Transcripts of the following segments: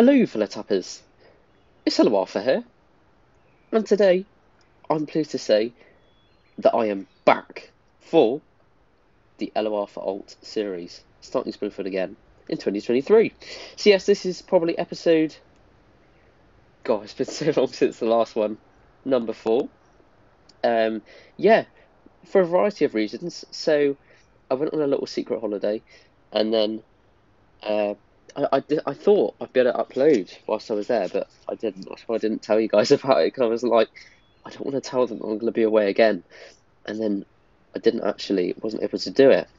Hello, fellow tappers. It's ElloArfur here, and today I'm pleased to say that I am back for the ElloArfur Alt series, starting Spoonful again in 2023. So yes, this is probably episode... God, it's been so long since the last one, number 4. Yeah, for a variety of reasons. So I went on a little secret holiday, and then I thought I'd be able to upload whilst I was there, but I didn't. That's why I didn't tell you guys about it, because I was like, I don't want to tell them I'm going to be away again. And then I wasn't able to do it.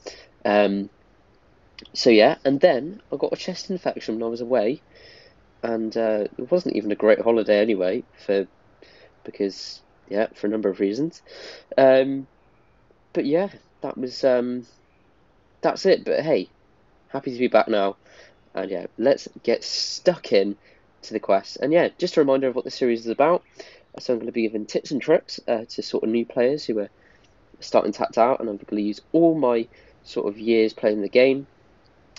So yeah, and then I got a chest infection when I was away, and it wasn't even a great holiday anyway, because for a number of reasons. But yeah, that's it. But hey, happy to be back now. And yeah, let's get stuck in to the quest. And yeah, just a reminder of what the series is about. So I'm going to be giving tips and tricks to sort of new players who are starting Tapped Out, and I'm going to use all my sort of years playing the game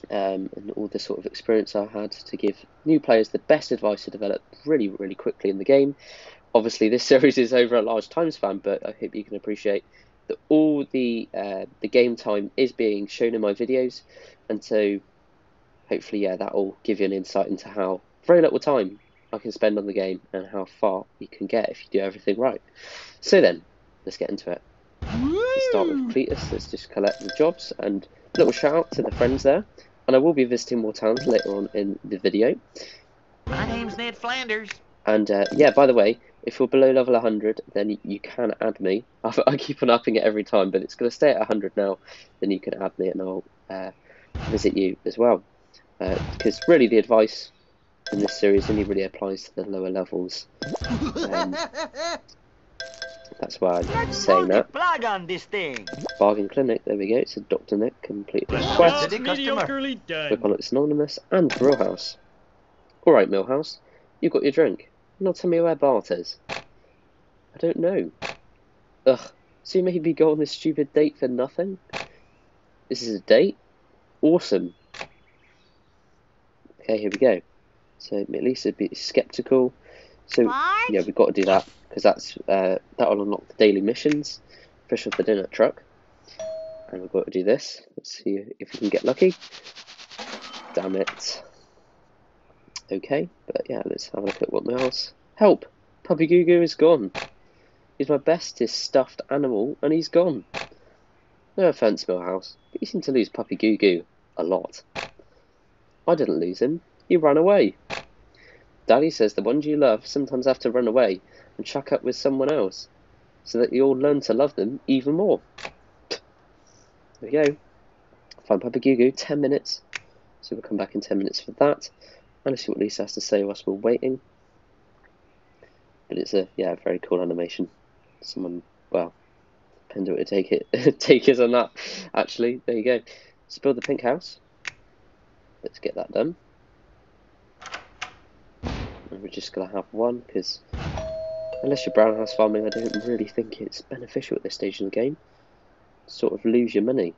and all the sort of experience I had to give new players the best advice to develop really, really quickly in the game. Obviously, this series is over a large time span, but I hope you can appreciate that all the game time is being shown in my videos, and so hopefully, yeah, that will give you an insight into how very little time I can spend on the game and how far you can get if you do everything right. So then, let's get into it. Let's start with Cletus. Let's just collect the jobs, and a little shout out to the friends there. And I will be visiting more towns later on in the video. My name's Ned Flanders. And yeah, by the way, if you're below level 100, then you can add me. I keep on upping it every time, but it's going to stay at 100 now. Then you can add me, and I'll visit you as well. Because really the advice in this series only really applies to the lower levels. That's why I'm saying that. Plug on this thing. Bargain Clinic, there we go. It's a Dr. Nick, complete request. Mediocrely done. Click on It's Anonymous and Millhouse. Alright, Millhouse, you got your drink. Now tell me where Bart is. I don't know. Ugh, so you made me go on this stupid date for nothing? This is a date? Awesome. Okay, here we go. So at least it'd be skeptical. So yeah, we've got to do that, because that'll unlock the daily missions. Fish off the donut truck. And we've got to do this. Let's see if we can get lucky. Damn it. Okay, but yeah, let's have a look at what else. Help! Puppy Goo Goo is gone. He's my bestest stuffed animal, and he's gone. No offence, Millhouse, but you seem to lose Puppy Goo Goo a lot. I didn't lose him. He ran away. Daddy says the ones you love sometimes have to run away and shack up with someone else, so that you'll learn to love them even more. There we go. Find Puppy Goo Goo, 10 minutes. So we'll come back in 10 minutes for that. And let's see what Lisa has to say whilst we're waiting. But it's a very cool animation. Someone, well, depends what to take is on that. Actually, there you go. Let's build the pink house. Let's get that done. And we're just going to have one, because unless you're brown house farming, I don't really think it's beneficial at this stage in the game. Sort of lose your money.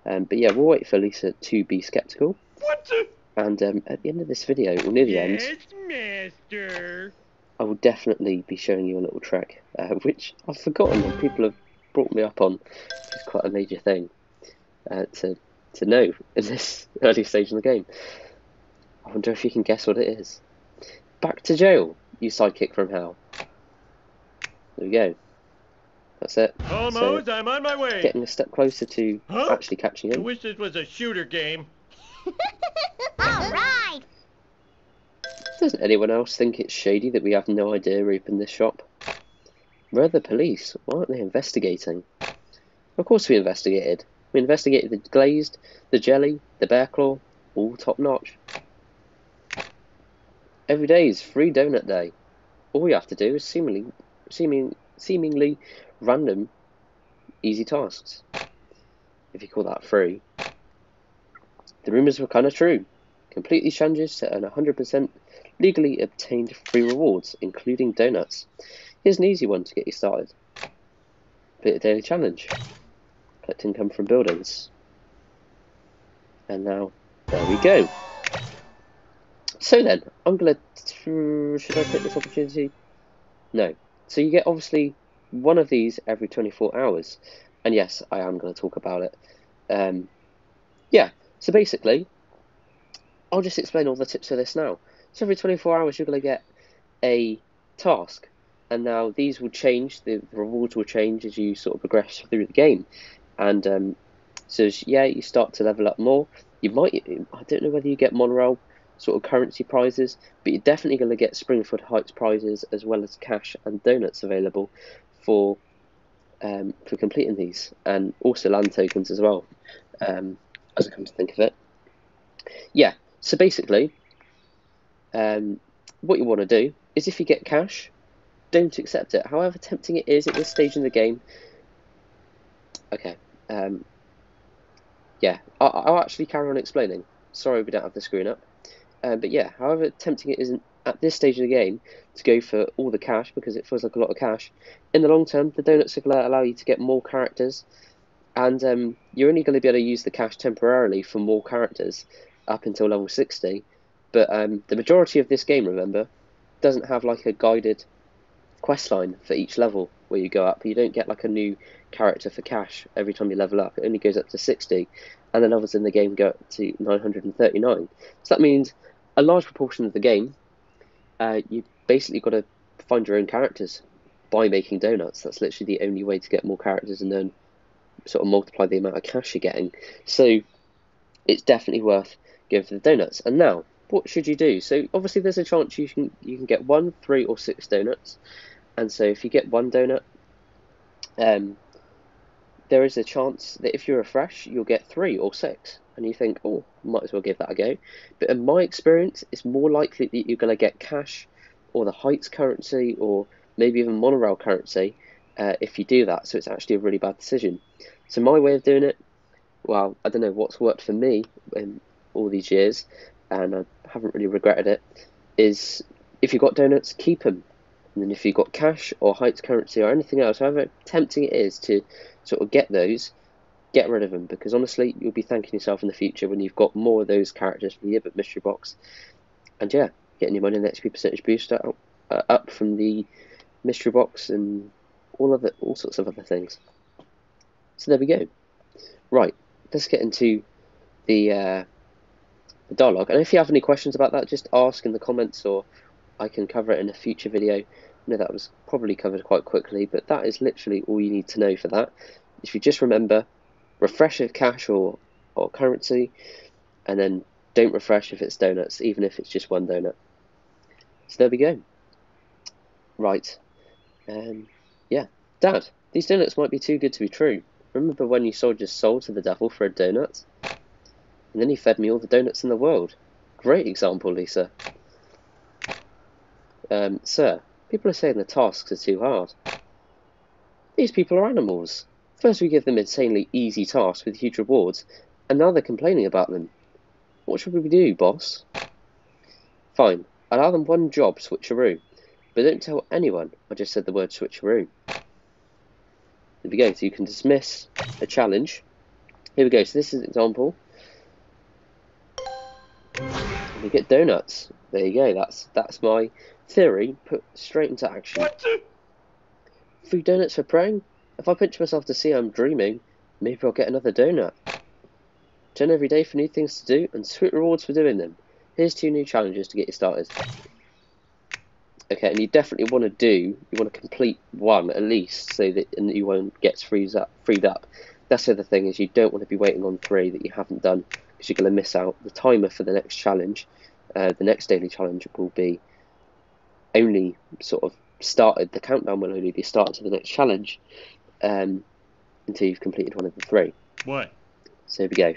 But yeah, we'll wait for Lisa to be skeptical. What the? And at the end of this video, or near the end, Master. I will definitely be showing you a little trick, which I've forgotten and people have brought me up on, which is quite a major thing to know in this early stage in the game. I wonder if you can guess what it is. Back to jail, you sidekick from hell. There we go. That's it. Almost, So, I'm on my way. getting a step closer to actually catching I him. wish this was a shooter game. Alright! Doesn't anyone else think it's shady that we have no idea who opened this shop? Where are the police? Why aren't they investigating? Of course we investigated. We investigated the glazed, the jelly, the bear claw, all top notch. Every day is free donut day. All you have to do is seemingly random, easy tasks. If you call that free. The rumours were kind of true. Completely strangers to earn 100% legally obtained free rewards, including donuts. Here's an easy one to get you started. Complete a daily challenge. Collect income from buildings. And now, there we go. So then, I'm going to... Should I take this opportunity? No. So you get, obviously, one of these every 24 hours. And yes, I am going to talk about it. Yeah, so basically, I'll just explain all the tips for this now. So every 24 hours, you're going to get a task. And now these will change, the rewards will change as you sort of progress through the game. And so, yeah, you start to level up more. You might, I don't know whether you get monorail sort of currency prizes, but you're definitely going to get Springfield Heights prizes as well as cash and donuts available for completing these, and also land tokens as well, as I come to think of it. Yeah, so basically, what you want to do is if you get cash, don't accept it, however tempting it is at this stage in the game. Okay, yeah, I'll actually carry on explaining. Sorry we don't have the screen up. But yeah, however tempting it isn't at this stage of the game to go for all the cash, because it feels like a lot of cash, in the long term, the donuts are going to allow you to get more characters, and you're only going to be able to use the cash temporarily for more characters up until level 60. But the majority of this game, remember, doesn't have like a guided quest line for each level where you go up. You don't get like a new character for cash every time you level up. It only goes up to 60, and the levels in the game go up to 939. So that means a large proportion of the game, you basically got to find your own characters by making donuts. That's literally the only way to get more characters and then sort of multiply the amount of cash you're getting. So it's definitely worth going for the donuts. And now, what should you do? So obviously there's a chance you can get 1, 3, or 6 donuts. And so if you get 1 donut, there is a chance that if you refresh, you'll get 3 or 6. And you think, oh, might as well give that a go. But in my experience, it's more likely that you're going to get cash or the Heights currency or maybe even monorail currency if you do that. So it's actually a really bad decision. So my way of doing it, well, I don't know what's worked for me in all these years, and I haven't really regretted it, is if you've got donuts, keep them. And then if you've got cash or Heights currency or anything else, however tempting it is to sort of get those, get rid of them, because honestly, you'll be thanking yourself in the future when you've got more of those characters from the Yearbook mystery box. And yeah, getting your money in the XP percentage boost up from the mystery box and all sorts of other things. So there we go. Right, let's get into the dialogue. And if you have any questions about that, just ask in the comments, or I can cover it in a future video. I know that was probably covered quite quickly, but that is literally all you need to know for that. If you just remember, refresh if cash or currency, and then don't refresh if it's donuts, even if it's just 1 donut. So there we go. Right. Yeah. Dad, these donuts might be too good to be true. Remember when you sold your soul to the devil for a donut? And then he fed me all the donuts in the world. Great example, Lisa. Sir, people are saying the tasks are too hard. These people are animals. First we give them insanely easy tasks with huge rewards, and now they're complaining about them. What should we do, boss? Fine, allow them 1 job, switcheroo. But don't tell anyone I just said the word switcheroo. There we go, so you can dismiss a challenge. Here we go, so this is an example. We get donuts. There you go, that's my theory put straight into action. Free donuts for praying? If I pinch myself to see I'm dreaming, maybe I'll get another donut. Turn every day for new things to do, and sweet rewards for doing them. Here's 2 new challenges to get you started. Okay, and you definitely want to complete 1 at least, so that a new one gets freed up. That's the other thing, is you don't want to be waiting on 3 that you haven't done, because you're going to miss out. The timer for the next challenge, the next daily challenge, will be only sort of started. The countdown will only be started to the next challenge until you've completed 1 of the 3. What? So here we go.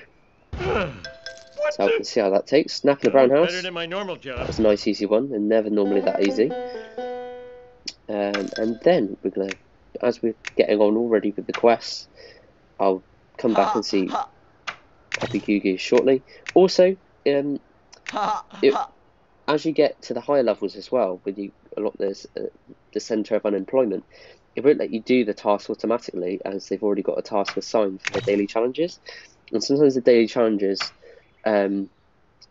So let's see how that takes. Snap in the brown house. Better than my normal That job. was a nice easy one, and never normally that easy. And then we're gonna, as we're getting on already with the quests, I'll come back and see Happy Goo Goo shortly. Also, as you get to the higher levels as well, there's the centre of unemployment, it won't let you do the tasks automatically, as they've already got a task assigned for the daily challenges. And sometimes the daily challenges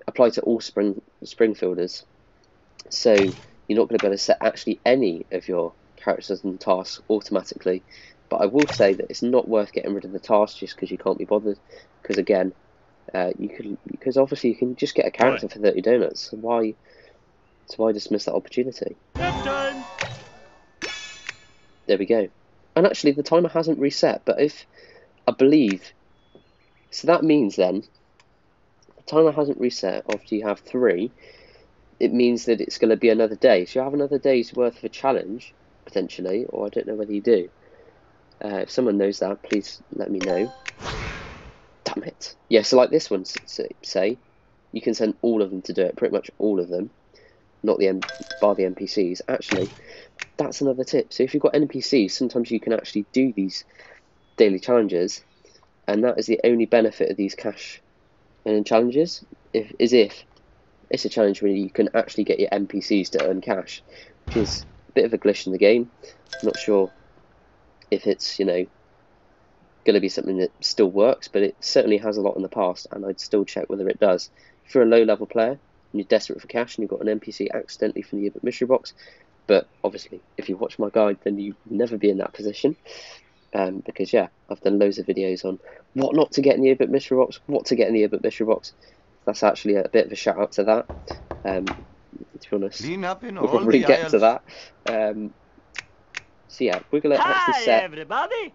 apply to all Springfielders. So you're not going to be able to set actually any of your characters and tasks automatically. But I will say that it's not worth getting rid of the tasks just because you can't be bothered. Because again, because obviously you can just get a character for 30 donuts. So why dismiss that opportunity? Nap time. There we go. And actually, the timer hasn't reset. But if I believe, so that means then the timer hasn't reset after you have 3. It means that it's going to be another day. So you have another day's worth of a challenge potentially, or I don't know whether you do. If someone knows that, please let me know. Damn it. Yeah, so like this one, say, you can send all of them to do it, pretty much all of them, not bar the NPCs. Actually, that's another tip. So if you've got NPCs, sometimes you can actually do these daily challenges, and that is the only benefit of these cash and challenges, if it's a challenge where you can actually get your NPCs to earn cash, which is a bit of a glitch in the game. I'm not sure if it's, going to be something that still works, but it certainly has a lot in the past, and I'd still check whether it does. If you're a low-level player and you're desperate for cash and you've got an NPC accidentally from the Yearbook mystery box, but obviously if you watch my guide, then you'll never be in that position, because yeah, I've done loads of videos on what not to get in the Yearbook mystery box, what to get in the Yearbook mystery box. That's actually a bit of a shout out to that. To be honest, we'll probably get to that. So yeah, we're gonna actually set. Everybody.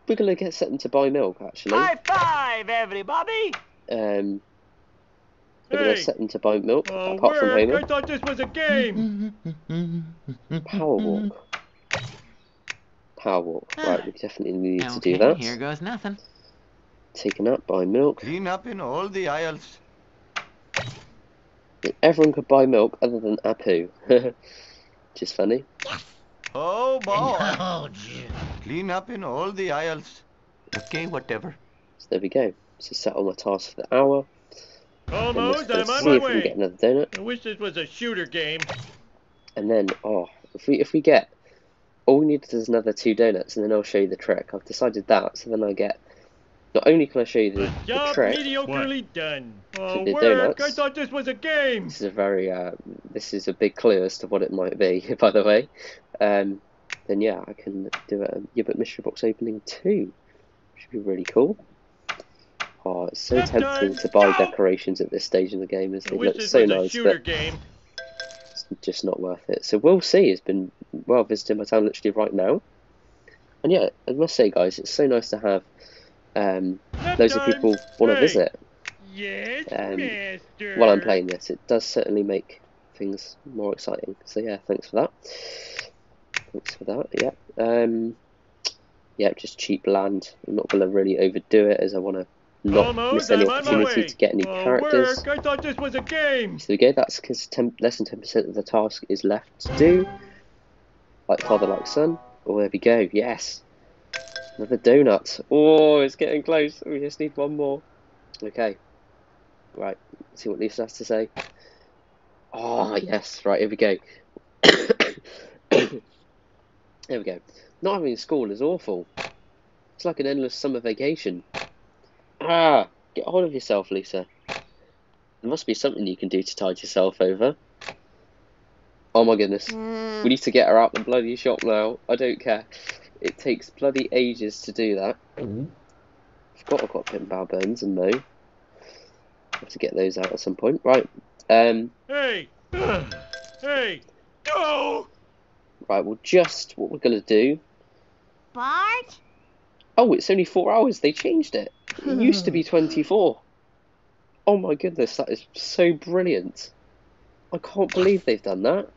We're gonna get set them to buy milk. Actually. High five, everybody. We're gonna set them to buy milk. Oh, apart from Homer. I thought this was a game. Power walk. Power walk. Right, we definitely need to do that. Here goes nothing. Taken up, buy milk. Clean up in all the aisles. Everyone could buy milk other than Apu. Which is funny. Oh boy. Oh, Clean up in all the aisles. Okay, whatever. So there we go. So set all my tasks for the hour. Almost, I'm on see my if we can way. get another donut. I wish this was a shooter game. And then, if we get, all we need is another 2 donuts, and then I'll show you the trick. I've decided that, so then I get, not only can I show you the Job trick. mediocrely done. Oh, the work! donuts. I thought this was a game. This is a big clue as to what it might be, by the way. Then yeah, I can do a Yearbook mystery box opening too, which would be really cool. Oh, it's so tempting to buy decorations at this stage in the game, as they look so nice, but it's just not worth it. So we'll see. It's been visiting my town literally right now, and yeah, I must say, guys, it's so nice to have loads of people want to visit. Yes, master. While I'm playing this, it does certainly make things more exciting. So yeah, thanks for that. Yeah, just cheap land. I'm not going to really overdo it, as I want to not miss any opportunity to get any characters. Work. I thought this was a game. So there we go. That's because less than 10% of the task is left to do. Like father, like son. Oh, there we go. Yes. Another donut. Oh, it's getting close. We just need one more. Okay. Right. Let's see what Lisa has to say. Oh, yes. Right, here we go. There we go. Not having school is awful. It's like an endless summer vacation. Get hold of yourself, Lisa. There must be something you can do to tide yourself over. Oh my goodness. We need to get her out the bloody shop now. I don't care. It takes bloody ages to do that. Forgot I've got pin bow burns and Mo. Have to get those out at some point. Right. Hey! Hey! Go! Right, well, just what we're going to do. Bart? Oh, it's only 4 hours. They changed it. It used to be 24. Oh my goodness, that is so brilliant. I can't believe they've done that.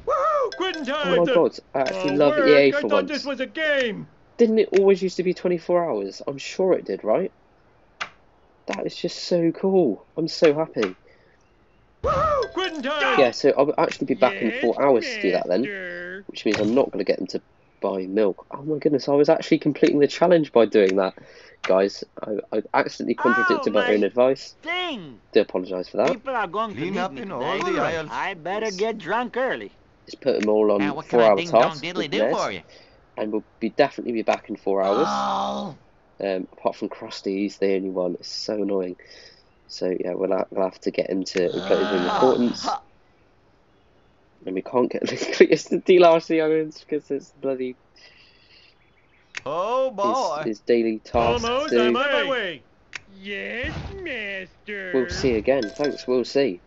Woo! Quitting time! Oh my god, I actually love work. EA for I thought once. this was a game. Didn't it always used to be 24 hours? I'm sure it did, right? That is just so cool. I'm so happy. Woo! Quitting time! Yeah, so I'll actually be back in 4 hours to do that then. master. Which means I'm not going to get them to buy milk. Oh my goodness, I was actually completing the challenge by doing that. Guys, I accidentally contradicted my own advice. Thing. Do apologise for that. People are going to Clean need up me in today. all the aisles. I better get drunk early. Just put them all on Now, what can 4 I hour ding dong tasks. diddly with do Ned, for you? and we'll definitely be back in 4 hours. Oh. Apart from Krusty, he's the only one. It's so annoying. So yeah, we'll have to get him to upload his importance. And we can't get Cletus to delarge the onions because it's bloody Oh boy. his daily task Almost, to I'm do. on my way. Yes, master. We'll see again. Thanks, we'll see.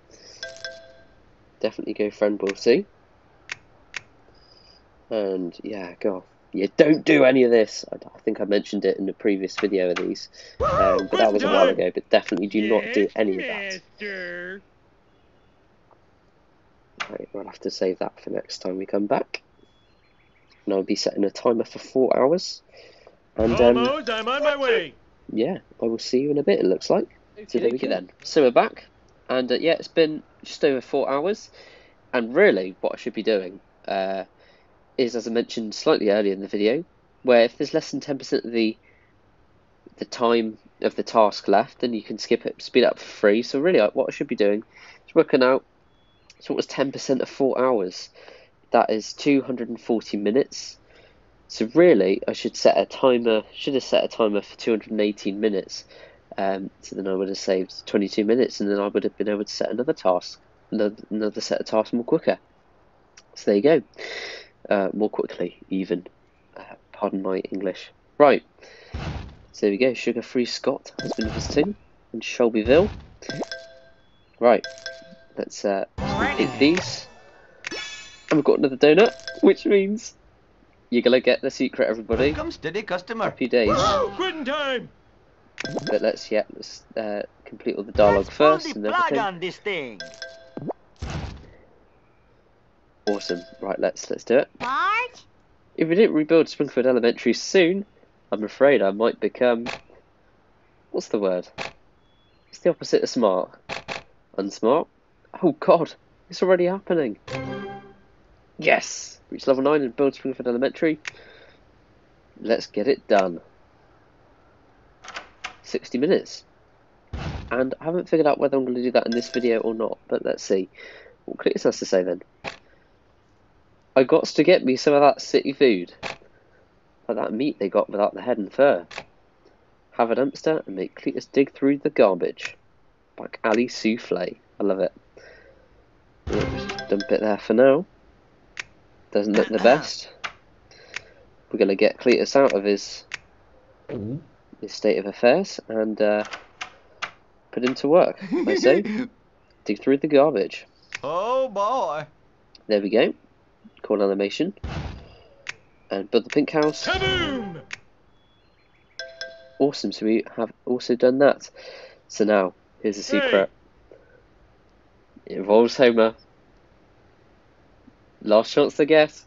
Definitely go friend, we'll see. And yeah, God. Yeah, don't do any of this. I think I mentioned it in the previous video of these. But that was a while ago. But definitely do not do any of that. Master. Right, we'll have to save that for next time we come back. And I'll be setting a timer for 4 hours. And Almost, I'm on my way. yeah, I will see you in a bit, it looks like. So there we go then. So we're back. And yeah, it's been just over 4 hours. And really, what I should be doing is, as I mentioned slightly earlier in the video, where if there's less than 10% of the time of the task left, then you can skip it, speed it up for free. So really, what I should be doing is working out, so what was 10% of 4 hours? That is 240 minutes. So really, I should set a timer. Should have set a timer for 218 minutes. So then I would have saved 22 minutes, and then I would have been able to set another task, another set of tasks more quicker. So there you go. More quickly, even. Pardon my English. Right. So there we go. Sugar-free Scott has been visiting in Shelbyville. Right. Let's complete these. And we've got another donut, which means you're gonna get the secret, everybody. Come steady, customer. Happy days. Woo, quitting time. But let's complete all the dialogue Let's pull first the and plug everything. on this thing. Awesome. Right, let's do it. Bart? If we didn't rebuild Springfield Elementary soon, I'm afraid I might become, what's the word? It's the opposite of smart. Unsmart? Oh God, it's already happening. Yes! Reach level 9 and build Springfield Elementary. Let's get it done. 60 minutes. And I haven't figured out whether I'm going to do that in this video or not, but let's see what Cletus has to say then. I got to get me some of that city food. Like that meat they got without the head and fur. Have a dumpster and make Cletus dig through the garbage. Back alley souffle. I love it. Just dump it there for now. Doesn't look the best. We're going to get Cletus out of his state of affairs and put him to work, I say. Dig through the garbage. Oh boy. There we go. Call animation. And build the pink house. Kaboom! Awesome, so we have also done that. So now, here's the secret. It involves Homer. Last chance to guess.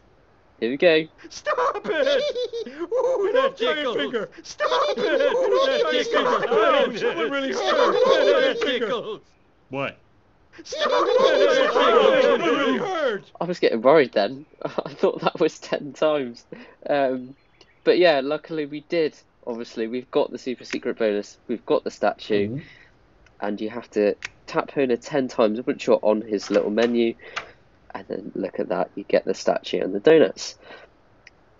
Here we go. Stop it! Ooh, that giant finger! Stop it! That tickles! Ouch! That really hurt! That tickles! What? Stop it! That really hurt! I was getting worried then. I thought that was 10 times. But yeah, luckily we did. Obviously, we've got the super secret bonus. We've got the statue. And you have to tap Homer 10 times once you're on his little menu. And then look at that, you get the statue and the donuts.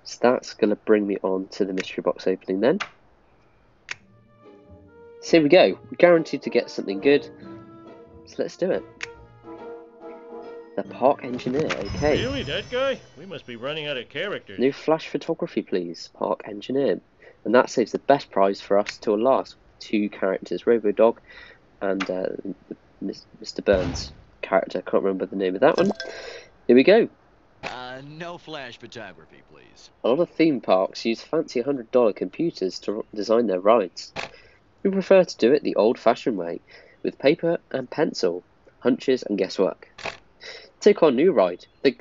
So that's going to bring me on to the mystery box opening then. So here we go. We're guaranteed to get something good. So let's do it. The park engineer, okay. Really, that guy? We must be running out of characters. New flash photography, please. Park engineer. And that saves the best prize for us till last. 2 characters, Robo Dog and Mr. Burns character. Can't remember the name of that one. Here we go. No flash photography, please. A lot of theme parks use fancy $100 computers to design their rides. We prefer to do it the old-fashioned way, with paper and pencil, hunches and guesswork. Take our new ride, the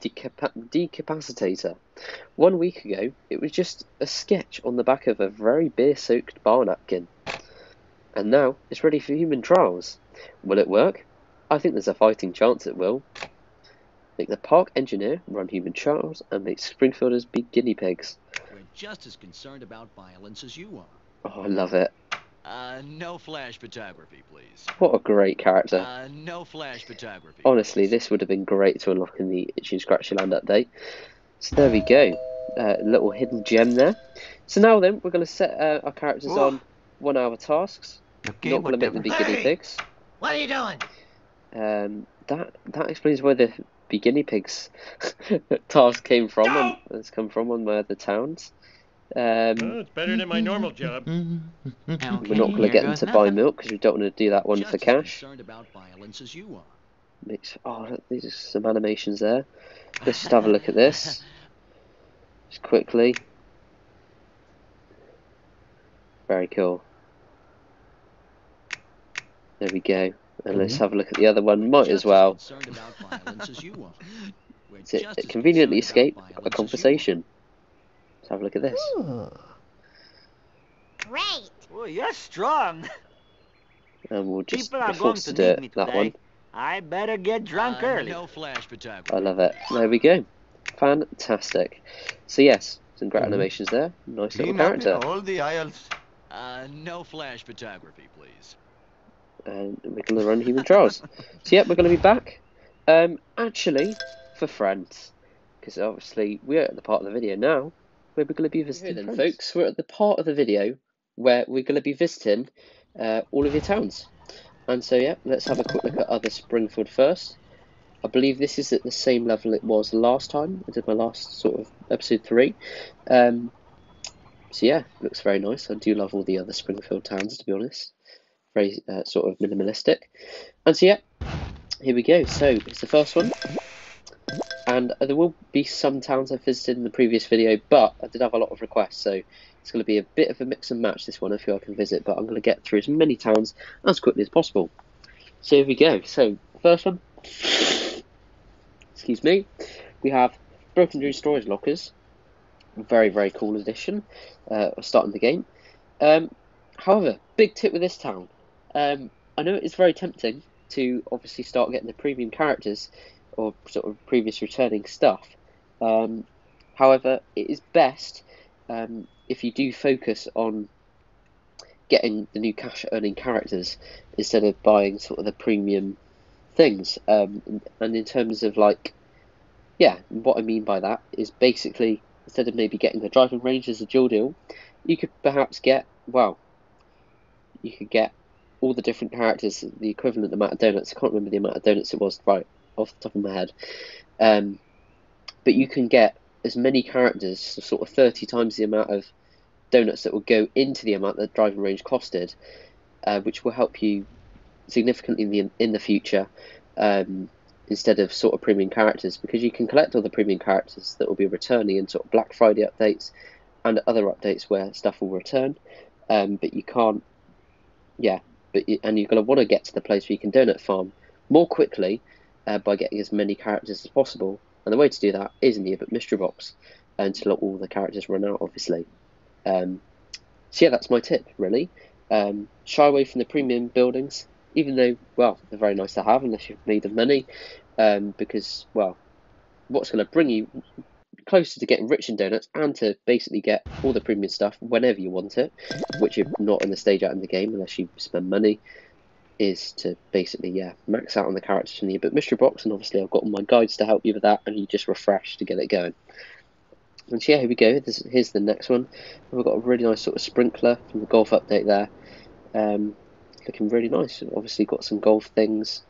Decapacitator. 1 week ago, it was just a sketch on the back of a very beer-soaked bar napkin. And now, it's ready for human trials. Will it work? I think there's a fighting chance it will. Make the park engineer run human trials and make Springfielders be guinea pigs. We're just as concerned about violence as you are. Oh, I love it. No flash photography, please. What a great character. No flash photography. Honestly, this would have been great to unlock in the Itchy and Scratchy Land update. So there we go. Little hidden gem there. So now then, we're going to set our characters on 1 hour tasks. Okay, Not going to make them be guinea Hey! pigs. What are you doing? That explains where the be guinea pigs task came from. It's come from one of my other towns. Well, it's better than my normal job. We're not going to get them to buy milk because we don't want to do that one Just for as cash. concerned about violence as you are. Look, these are some animations there. Let's just have a look at this. Just quickly. Very cool. There we go. And let's have a look at the other one. Might as well. It conveniently escape a conversation. Let's have a look at this. Great. Oh, you're strong. And we'll just People are be going forced to to do need me it, that today. one. I better get drunk early. No flash photography. I love it. There we go. Fantastic. So yes, some great animations there. Nice little Clean up in character. all the aisles. No flash photography, please. And we're going to run Human Trials. So yeah, we're going to be back. Actually, for friends. Because obviously we're at the part of the video now where we're going to be visiting friends. Folks, we're at the part of the video where we're going to be visiting all of your towns. And so yeah, let's have a quick look at other Springfield first. I believe this is at the same level it was last time. I did my last sort of episode 3. So yeah, looks very nice. I do love all the other Springfield towns, to be honest. Very sort of minimalistic. And so yeah, here we go. So it's the first one. And there will be some towns I've visited in the previous video, but I did have a lot of requests, so it's going to be a bit of a mix and match, this one, I feel I can visit, but I'm going to get through as many towns as quickly as possible. So here we go. So, first one, excuse me, we have Broken Drew Storage Lockers. Very, very cool addition, starting the game. However, big tip with this town. I know it is very tempting to obviously start getting the premium characters, or sort of previous returning stuff. However, it is best if you do focus on getting the new cash earning characters instead of buying sort of the premium things. And in terms of like, yeah, what I mean by that is basically instead of maybe getting the driving range as a dual deal, you could perhaps get, well, you could get all the different characters, the equivalent amount of donuts. I can't remember the amount of donuts it was right off the top of my head, but you can get as many characters, so sort of 30 times the amount of donuts that will go into the amount that driving range costed, which will help you significantly in the future, instead of sort of premium characters, because you can collect all the premium characters that will be returning in sort of Black Friday updates and other updates where stuff will return, but you can't, yeah, and you're going to want to get to the place where you can donut farm more quickly by getting as many characters as possible, and the way to do that is in the Yearbook mystery box until all the characters run out, obviously. So yeah, that's my tip, really. Shy away from the premium buildings, even though, well, they're very nice to have unless you've made of money, because, well, what's going to bring you closer to getting rich in donuts and to basically get all the premium stuff whenever you want it, which you're not in the stage out in the game unless you spend money, is to basically, yeah, max out on the characters from the Yearbook mystery box, and obviously I've got all my guides to help you with that, and you just refresh to get it going. And so yeah, here we go. Here's the next one. We've got a really nice sort of sprinkler from the golf update there. Looking really nice. Obviously got some golf things.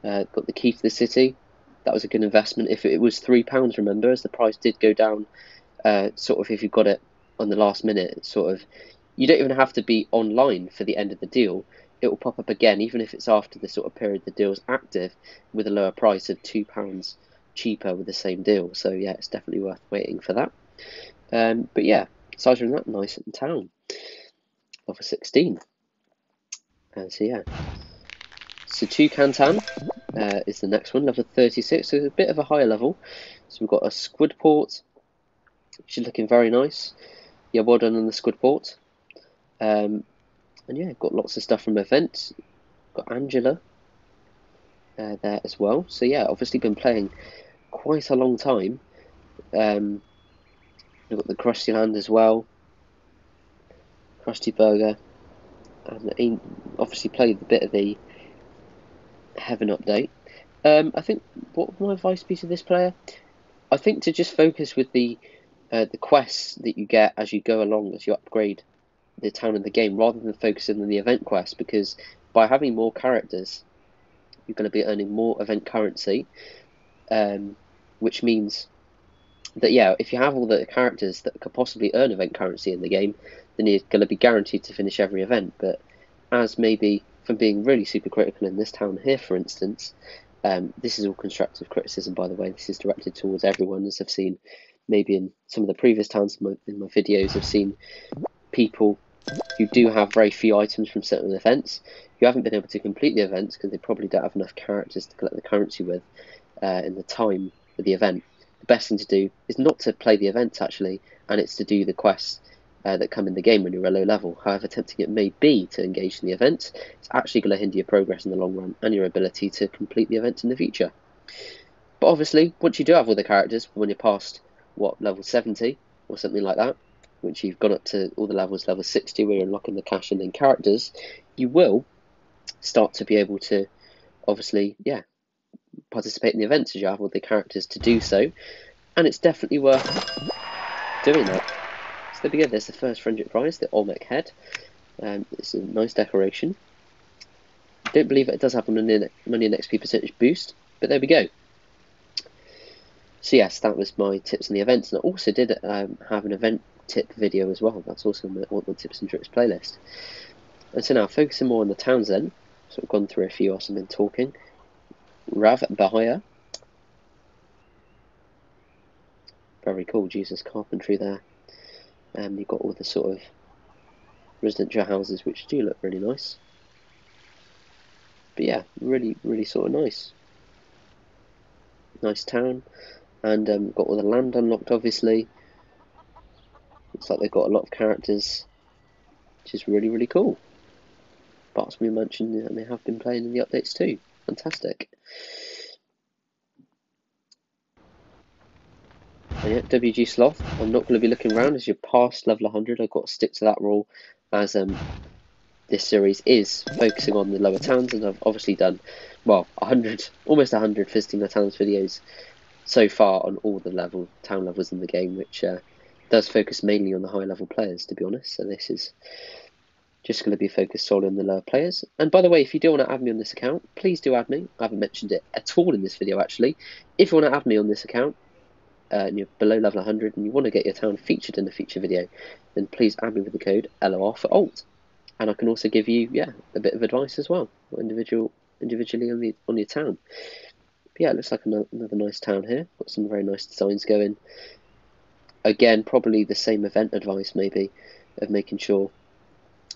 Got the key to the city. That was a good investment. If it was £3, remember, as the price did go down, sort of if you got it on the last minute, sort of, you don't even have to be online for the end of the deal. It will pop up again, even if it's after the sort of period the deal's active, with a lower price of £2 cheaper with the same deal. So yeah, it's definitely worth waiting for that. But yeah, aside from that, nice in town. Level 16. So yeah. So Toucan Town is the next one, level 36, so it's a bit of a higher level. So we've got a Squidport, which is looking very nice. Yeah, well done on the Squidport. And yeah, got lots of stuff from events. Got Angela there as well. So yeah, obviously been playing quite a long time. We've got the Krusty Land as well. Krusty Burger. And obviously played a bit of the Heaven update. I think, what would my advice be to this player? I think to just focus with the quests that you get as you go along, as you upgrade the town in the game rather than focusing on the event quest, because by having more characters, you're going to be earning more event currency, which means that, yeah, if you have all the characters that could possibly earn event currency in the game, then you're going to be guaranteed to finish every event. But as maybe from being really super critical in this town here, for instance, this is all constructive criticism, by the way. This is directed towards everyone, as I've seen maybe in some of the previous towns in my videos. I've seen people who do have very few items from certain events, who haven't been able to complete the events because they probably don't have enough characters to collect the currency with in the time of the event. The best thing to do is not to play the events, actually, and it's to do the quests that come in the game when you're a low level. However tempting it may be to engage in the events, it's actually going to hinder your progress in the long run and your ability to complete the events in the future. But obviously, once you do have all the characters, when you're past, what, level 70 or something like that, once you've gone up to all the levels, level 60, where you're unlocking the cash and then characters, you will start to be able to, obviously, yeah, participate in the events as you have all the characters to do so, and it's definitely worth doing that. So there we go, there's the first friendship prize, the Olmec head. It's a nice decoration. I don't believe it does have money and XP percentage boost, but there we go. So yes, that was my tips on the events, and I also did have an event tip video as well. That's also on my tips and tricks playlist. And so now, focusing more on the towns then, so I've gone through a few whilst I've been talking. Rav Bahia. Very cool, Jesus carpentry there. You've got all the sort of residential houses which do look really nice. But yeah, really, really sort of nice. Nice town. And got all the land unlocked, obviously. Looks like they've got a lot of characters, which is really, really cool. Parts we mentioned and they have been playing in the updates too. Fantastic. And yeah, WG Sloth, I'm not going to be looking around as you're past level 100. I've got to stick to that rule, as this series is focusing on the lower towns, and I've obviously done, well, almost 100 visiting the towns videos so far on all the town levels in the game, which does focus mainly on the high level players, to be honest. So this is just going to be focused solely on the lower players. And by the way, if you do want to add me on this account, please do add me. I haven't mentioned it at all in this video, actually. If you want to add me on this account, and you're below level 100 and you want to get your town featured in a future video, then please add me with the code ElloArfur and I can also give you, yeah, a bit of advice as well, individually on your town. But yeah, it looks like another nice town here. Got some very nice designs going. Again, probably the same event advice maybe, of making sure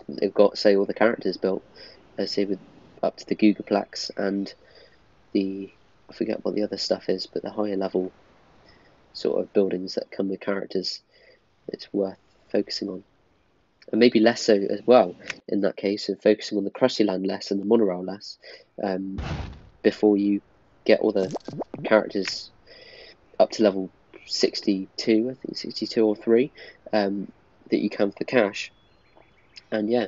they've got, say, all the characters built, say with up to the Googleplex and the, I forget what the other stuff is, but the higher level sort of buildings that come with characters, it's worth focusing on. And maybe less so as well in that case, of focusing on the Krusty Land less and the monorail less, before you get all the characters up to level 62, I think 62 or 3, that you can for cash. And yeah,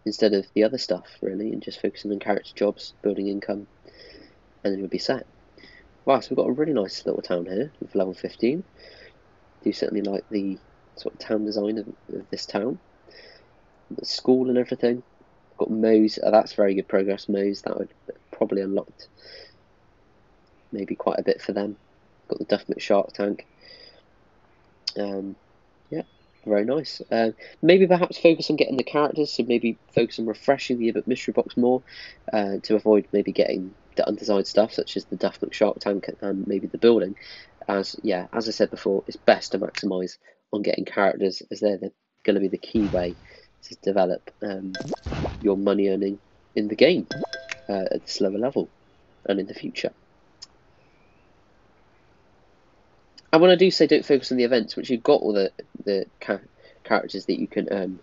instead of the other stuff really, and just focusing on character jobs, building income, and then you'll be set. Wow, so we've got a really nice little town here with level 15. Do certainly like the sort of town design of this town. The school and everything. Got Moe's, that's very good progress, Moe's. That would probably unlocked maybe quite a bit for them. Got the Duff McShark tank. Yeah, very nice. Maybe perhaps focus on getting the characters, so maybe focus on refreshing the Yearbook mystery box more, to avoid maybe getting the undesigned stuff such as the Duff McShark tank and maybe the building. As I said before, it's best to maximise on getting characters, as they're going to be the key way to develop your money earning in the game at this lower level and in the future. And when I do say don't focus on the events, which you've got all the characters that you can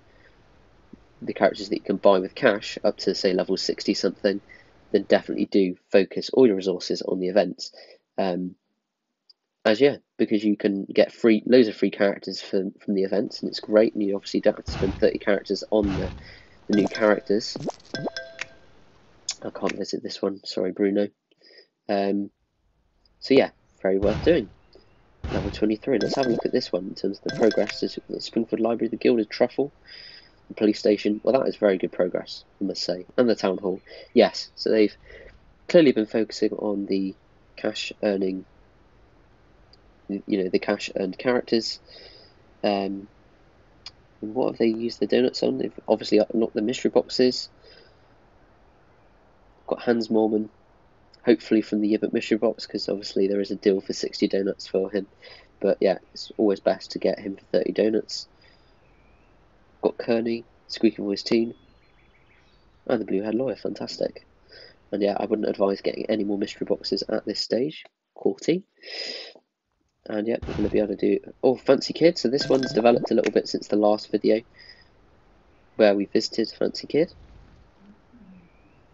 buy with cash up to, say, level 60 something, then definitely do focus all your resources on the events. Because you can get loads of free characters from the events, and it's great, and you obviously don't have to spend 30 characters on the new characters. I can't visit this one, sorry Bruno. So yeah, very worth doing. Level 23, let's have a look at this one in terms of the progress. There's the Springfield Library, the Gilded Truffle, the police station. Well, that is very good progress, I must say. And the town hall. Yes, so they've clearly been focusing on the cash earning, the cash earned characters. What have they used the donuts on? They've obviously unlocked the mystery boxes. Got Hans Mormon, hopefully from the Yearbook mystery box, because obviously there is a deal for 60 donuts for him. But yeah, it's always best to get him for 30 donuts. Got Kearney, Squeaky Voice Teen, and the Blue Head Lawyer, fantastic. And yeah, I wouldn't advise getting any more mystery boxes at this stage. Quality. And yeah, we're going to be able to do Fancy Kid. So this one's developed a little bit since the last video where we visited Fancy Kid.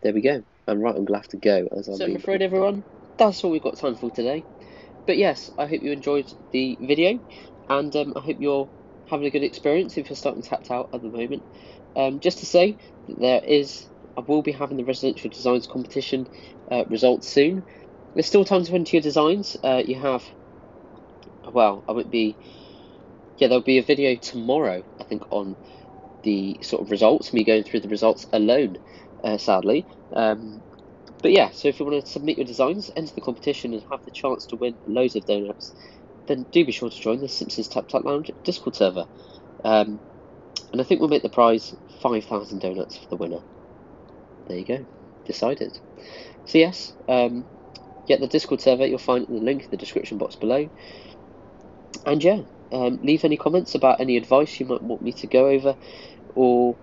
There we go. And right, I'm going to have to go as I'm afraid, everyone, that's all we've got time for today. But yes, I hope you enjoyed the video, and I hope you're having a good experience if you're starting Tapped Out at the moment. Just to say that I will be having the residential designs competition results soon. There's still time to enter your designs. You have, well, there'll be a video tomorrow, I think, on the sort of results, me going through the results alone, sadly. But yeah, so if you want to submit your designs, enter the competition and have the chance to win loads of donuts, then do be sure to join the Simpsons Tapped Out Lounge Discord server. And I think we'll make the prize 5,000 donuts for the winner. There you go, decided. So yes, get the Discord server, you'll find the link in the description box below. And yeah, leave any comments about any advice you might want me to go over, or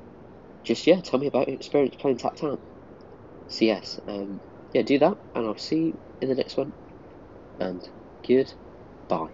just, tell me about your experience playing Tapped Out. So yes, do that, and I'll see you in the next one, and goodbye.